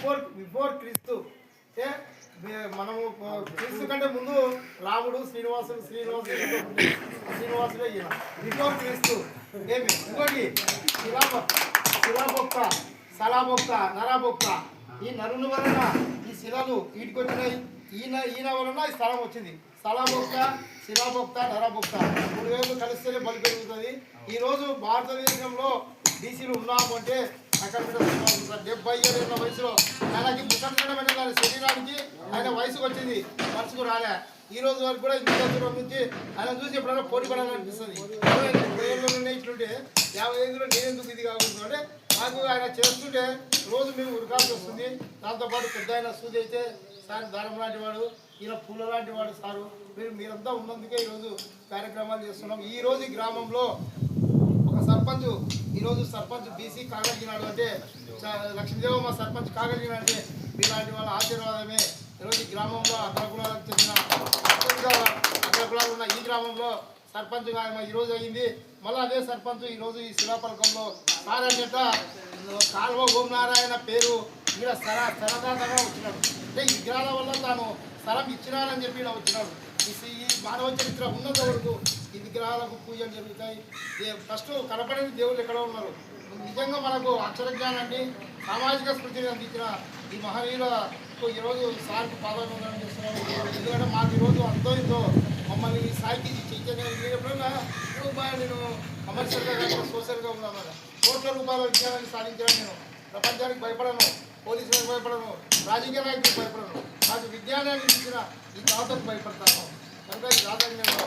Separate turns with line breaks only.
Before క్రీస్తు అంటే మనము క్రీస్తు కంటే ముందు రాముడు శ్రీనివాసుడే ఈయన బిఫోర్ క్రీస్తు. ఏమి ఇంకోటి శిలాబొక్క సలాబొక్క నరాబొక్క ఈ నరుల వలన ఈ శిలలు వీటికి వచ్చినాయి. ఈయన వలన ఈ స్థలం వచ్చింది. సలాబొక్క శిలాబొక్క నరాబొక్క 3 వేలు కలిస్తేనే బలి పెరుగుతుంది. ఈరోజు భారతదేశంలో డీసీలు ఉన్నాము అంటే అక్కడ 70 ఏళ్ళ వయసులో ఆయనకి ముసలితనం పెట్టాలి. శరీరానికి ఆయన వయసుకు వచ్చింది, మనసుకు రాలే. ఈ రోజు వరకు కూడా ఇంత దూరం నుంచి ఆయన చూసి ఎప్పుడైనా పోటీ పడాలనిపిస్తుంది. 30 ఏళ్ళు ఇట్లుంటే 50 ఏళ్ళలో నేనెందుకు ఇది కాకుండా అంటే నాకు ఆయన చేస్తుంటే రోజు మేము ఉరకాల్సి వస్తుంది. దాంతోపాటు పెద్ద ఆయన సూది అయితే సార్ దారం లాంటి వాడు, ఈయన పూల లాంటి వాడు సారు. మీరంతా ఉన్నందుకే ఈరోజు కార్యక్రమాలు చేస్తున్నాం. ఈరోజు ఈ గ్రామంలో ఒక సర్పంచ్, ఈరోజు సర్పంచ్ బీసీ కాగలిగినాడు అంటే లక్ష్మీదేవమ్మ సర్పంచ్ కాగలిగినాడు అంటే మీలాంటి వాళ్ళ ఆశీర్వాదమే. ఈరోజు ఈ గ్రామంలో అగ్రకులాలకు చెందిన అగ్రకులాలు ఉన్న ఈ గ్రామంలో సర్పంచ్గా ఈరోజు అయ్యింది. మళ్ళీ అదే సర్పంచ్ ఈరోజు ఈ శిలాపలకంలో సారన్యత కాల్వ ఓంనారాయణ పేరు ఈడ సరదాగా వచ్చినాడు. అంటే ఈ విగ్రహాల వల్ల తాను స్థలం ఇచ్చినానని చెప్పి ఇలా వచ్చినాడు. ఈ మానవ చరిత్ర ఉన్నంత వరకు ఈ విగ్రహాలకు పూజలు జరుగుతాయి. ఫస్ట్ కనపడని దేవుళ్ళు ఎక్కడో ఉన్నారు. నిజంగా మనకు అక్షర జ్ఞానాన్ని సామాజిక స్మృతిని అందించిన ఈ మహనీయులకు ఈరోజు సార్కి పాదాభివందనం చేస్తున్నాము. ఎందుకంటే మాకు ఈరోజు అంతో ఇంతో మమ్మల్ని ఈ స్థాయికి చైతన్యం ఎప్పుడన్నా నేను కమర్షియల్గా కానీ సోషల్గా ఉన్నాను. కోట్ల రూపాయల విజ్ఞానాన్ని సాధించాను. నేను ప్రపంచానికి భయపడను, పోలీసులకు భయపడను, రాజకీయ నాయకులకు భయపడను. నాకు విజ్ఞానాన్ని ఇచ్చిన ఈ తాతకు భయపడతాను. కనుక ఈ రాజకీయంలో